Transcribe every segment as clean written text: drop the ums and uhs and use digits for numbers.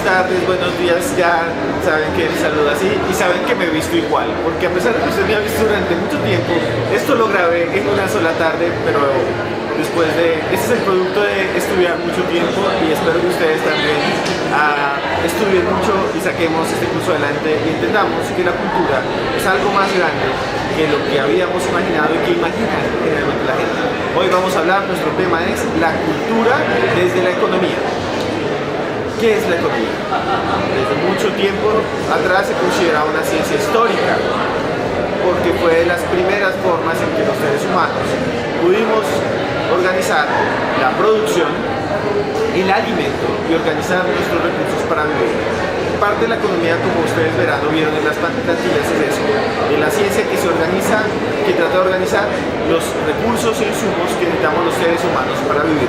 tardes, buenos días, ya saben que les saludo así y saben que me he visto igual, porque a pesar de que usted me ha visto durante mucho tiempo, esto lo grabé en una sola tarde, pero después de... Este es el producto de estudiar mucho tiempo y espero que ustedes también estudien mucho y saquemos este curso adelante y entendamos que la cultura es algo más grande que lo que habíamos imaginado y que imagina generalmente la gente. Hoy vamos a hablar, nuestro tema es la cultura desde la economía. ¿Qué es la economía? Desde mucho tiempo atrás se consideraba una ciencia histórica, porque fue de las primeras formas en que los seres humanos pudimos organizar la producción, el alimento y organizar nuestros recursos para vivir. Parte de la economía, como ustedes verán o vieron en las plantillas, es eso, de la ciencia que se organiza, que trata de organizar los recursos e insumos que necesitamos los seres humanos para vivir.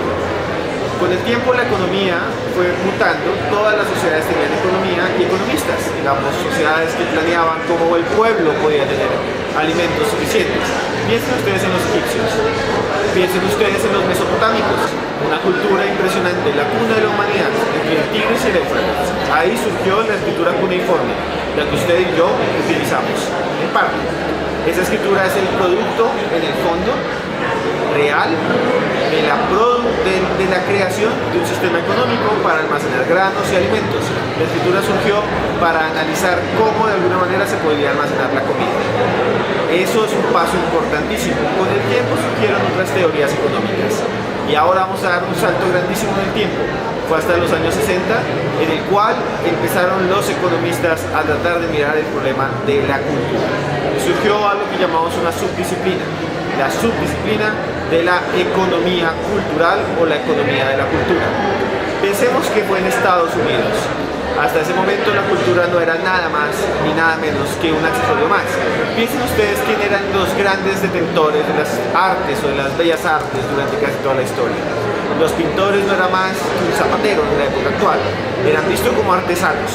Con el tiempo la economía fue mutando, todas las sociedades tenían economía y economistas, digamos, sociedades que planeaban cómo el pueblo podía tener alimentos suficientes. Piensen ustedes en los egipcios, piensen ustedes en los mesopotámicos, una cultura impresionante, la cuna de la humanidad, entre el Tigris y el Éufrates. Ahí surgió la escritura cuneiforme, la que usted y yo utilizamos, en parte. Esa escritura es el producto, en el fondo, real de la creación de un sistema económico para almacenar granos y alimentos. La escritura surgió para analizar cómo de alguna manera se podría almacenar la comida. Eso es un paso importantísimo. Con el tiempo surgieron otras teorías económicas y ahora vamos a dar un salto grandísimo en el tiempo. Fue hasta los años 60 en el cual empezaron los economistas a tratar de mirar el problema de la cultura. Y surgió algo que llamamos una subdisciplina, la subdisciplina de la economía cultural o la economía de la cultura. Pensemos que fue en Estados Unidos. Hasta ese momento la cultura no era nada más ni nada menos que un accesorio más. Piensen ustedes quién eran los grandes detentores de las artes o de las bellas artes durante casi toda la historia. Los pintores no eran más que un zapatero en la época actual. Eran vistos como artesanos,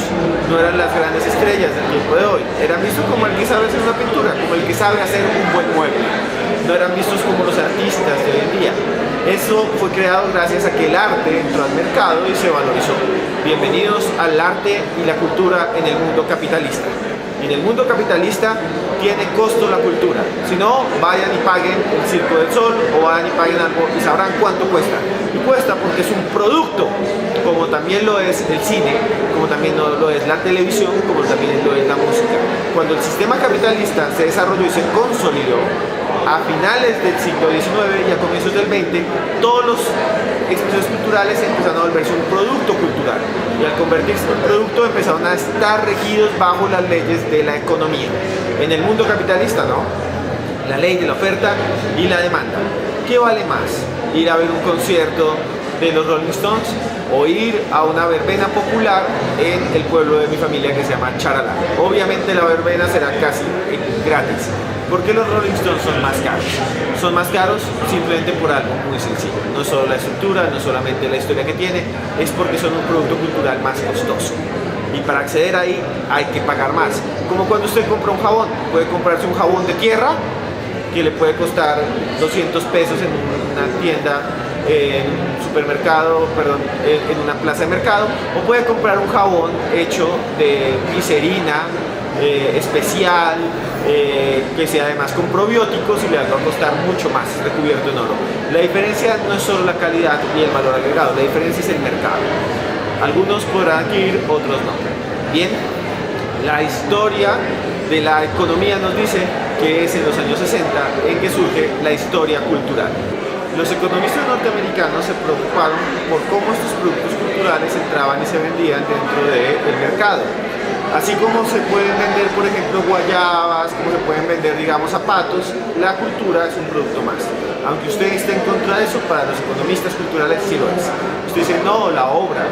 no eran las grandes estrellas del tiempo de hoy. Eran vistos como el que sabe hacer una pintura, como el que sabe hacer un buen mueble. No eran vistos como los artistas de hoy en día. Eso fue creado gracias a que el arte entró al mercado y se valorizó. Bienvenidos al arte y la cultura en el mundo capitalista. En el mundo capitalista tiene costo la cultura. Si no, vayan y paguen el Circo del Sol o vayan y paguen algo y sabrán cuánto cuesta. Y cuesta porque es un producto, como también lo es el cine, como también lo es la televisión, como también lo es la música. Cuando el sistema capitalista se desarrolló y se consolidó, a finales del siglo XIX y a comienzos del XX, todos los expresiones culturales empezaron a volverse un producto cultural y al convertirse en un producto empezaron a estar regidos bajo las leyes de la economía. En el mundo capitalista, ¿no? La ley de la oferta y la demanda. ¿Qué vale más? ¿Ir a ver un concierto de los Rolling Stones o ir a una verbena popular en el pueblo de mi familia que se llama Charalá? Obviamente la verbena será casi gratis. ¿Por qué los Rolling Stones son más caros? Son más caros simplemente por algo muy sencillo. No solo la estructura, no solamente la historia que tiene, es porque son un producto cultural más costoso. Y para acceder ahí hay que pagar más. Como cuando usted compra un jabón, puede comprarse un jabón de tierra que le puede costar 200 pesos en una tienda, en un supermercado, perdón, en una plaza de mercado, o puede comprar un jabón hecho de glicerina especial, que sea además con probióticos y le va a costar mucho más, recubierto en oro. La diferencia no es solo la calidad y el valor agregado, la diferencia es el mercado. Algunos podrán adquirir, otros no. Bien, la historia de la economía nos dice que es en los años 60 en que surge la historia cultural. Los economistas norteamericanos se preocuparon por cómo estos productos culturales entraban y se vendían dentro del mercado. Así como se pueden vender, por ejemplo, guayabas, como se pueden vender, digamos, zapatos, la cultura es un producto más. Aunque usted esté en contra de eso, para los economistas culturales sí lo es. Usted dice, no, la obra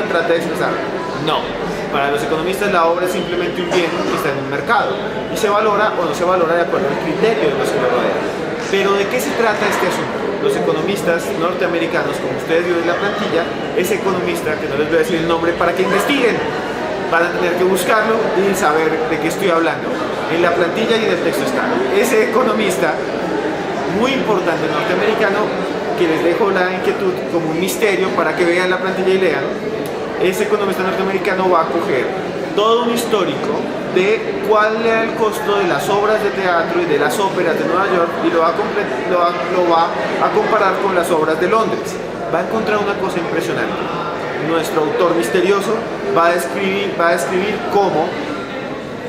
trata de expresar. No, para los economistas la obra es simplemente un bien que está en un mercado y se valora o no se valora de acuerdo al criterio de los que lo rodean. Pero ¿de qué se trata este asunto? Los economistas norteamericanos, como ustedes vieron en la plantilla, ese economista, que no les voy a decir el nombre para que investiguen, van a tener que buscarlo y saber de qué estoy hablando. En la plantilla y en el texto está. Ese economista, muy importante norteamericano, que les dejo la inquietud como un misterio para que vean la plantilla y lean, ese economista norteamericano va a coger todo un histórico de cuál era el costo de las obras de teatro y de las óperas de Nueva York y lo va a comparar con las obras de Londres. Va a encontrar una cosa impresionante. Nuestro autor misterioso va a describir cómo,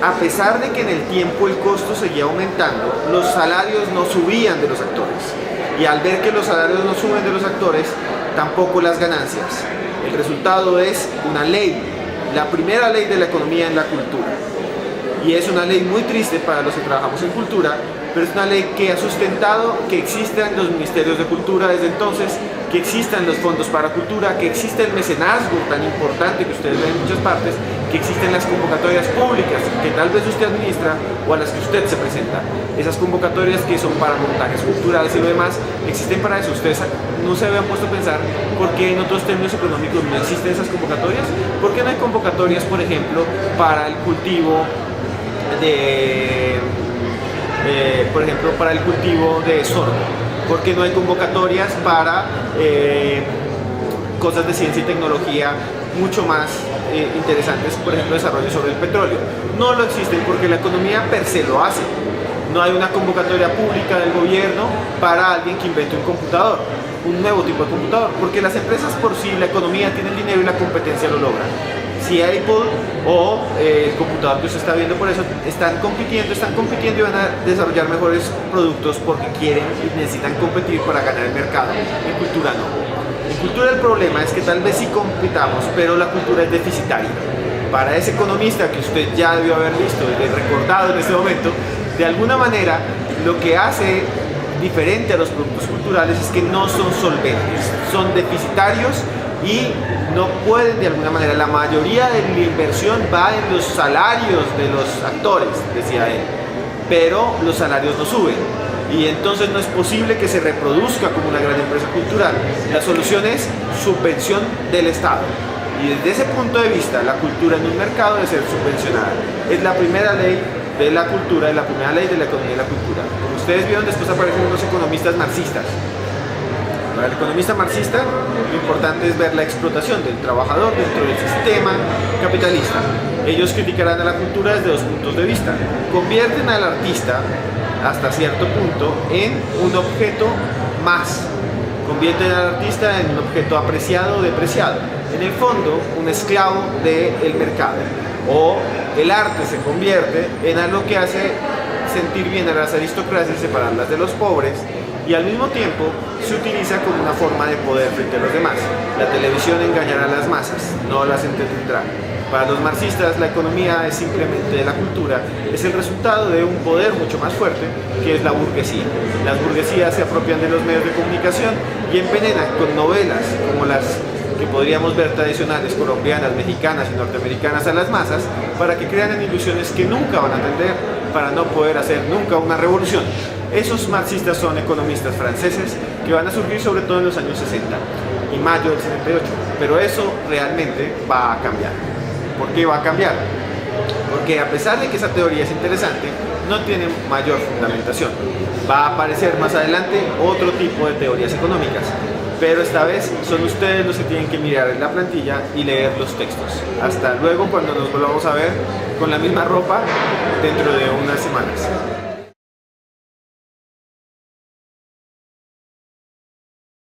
a pesar de que en el tiempo el costo seguía aumentando, los salarios no subían de los actores. Y al ver que los salarios no suben de los actores, tampoco las ganancias. El resultado es una ley, la primera ley de la economía en la cultura. Y es una ley muy triste para los que trabajamos en cultura, pero es una ley que ha sustentado que existan los ministerios de cultura desde entonces, que existan los fondos para cultura, que existe el mecenazgo tan importante que ustedes ven en muchas partes, que existen las convocatorias públicas que tal vez usted administra o a las que usted se presenta. Esas convocatorias que son para montajes culturales y lo demás, existen para eso. Ustedes no se habían puesto a pensar por qué en otros términos económicos no existen esas convocatorias. ¿Por qué no hay convocatorias, por ejemplo, para el cultivo de sorgo? ¿Por qué no hay convocatorias para cosas de ciencia y tecnología mucho más interesantes, por ejemplo, desarrollo sobre el petróleo? No lo existen porque la economía per se lo hace. No hay una convocatoria pública del gobierno para alguien que invente un computador, un nuevo tipo de computador, porque las empresas por sí, la economía tiene el dinero y la competencia lo logra. Si Apple o el computador que usted está viendo, por eso están compitiendo y van a desarrollar mejores productos porque quieren y necesitan competir para ganar el mercado. En cultura no. En cultura el problema es que tal vez sí compitamos, pero la cultura es deficitaria. Para ese economista que usted ya debió haber visto y recordado en este momento, de alguna manera lo que hace diferente a los productos culturales es que no son solventes, son deficitarios y no pueden, de alguna manera, la mayoría de la inversión va en los salarios de los actores, decía él, pero los salarios no suben y entonces no es posible que se reproduzca como una gran empresa cultural. La solución es subvención del Estado y desde ese punto de vista la cultura en un mercado debe ser subvencionada. Es la primera ley de la cultura, es la primera ley de la economía de la cultura. Como ustedes vieron, después aparecen unos economistas marxistas. Para el economista marxista, lo importante es ver la explotación del trabajador dentro del sistema capitalista. Ellos criticarán a la cultura desde dos puntos de vista. Convierten al artista, hasta cierto punto, en un objeto más. Convierten al artista en un objeto apreciado o depreciado. En el fondo, un esclavo del mercado. O el arte se convierte en algo que hace sentir bien a las aristocracias, separarlas de los pobres, y al mismo tiempo se utiliza como una forma de poder frente a los demás. La televisión engañará a las masas, no las entretendrá. Para los marxistas, la economía es simplemente la cultura, es el resultado de un poder mucho más fuerte, que es la burguesía. Las burguesías se apropian de los medios de comunicación y envenenan con novelas como las que podríamos ver tradicionales, colombianas, mexicanas y norteamericanas a las masas, para que crean en ilusiones que nunca van a atender, para no poder hacer nunca una revolución. Esos marxistas son economistas franceses que van a surgir sobre todo en los años 60 y mayo del 78, pero eso realmente va a cambiar. ¿Por qué va a cambiar? Porque a pesar de que esa teoría es interesante, no tiene mayor fundamentación. Va a aparecer más adelante otro tipo de teorías económicas, pero esta vez son ustedes los que tienen que mirar en la plantilla y leer los textos. Hasta luego, cuando nos volvamos a ver con la misma ropa dentro de unas semanas.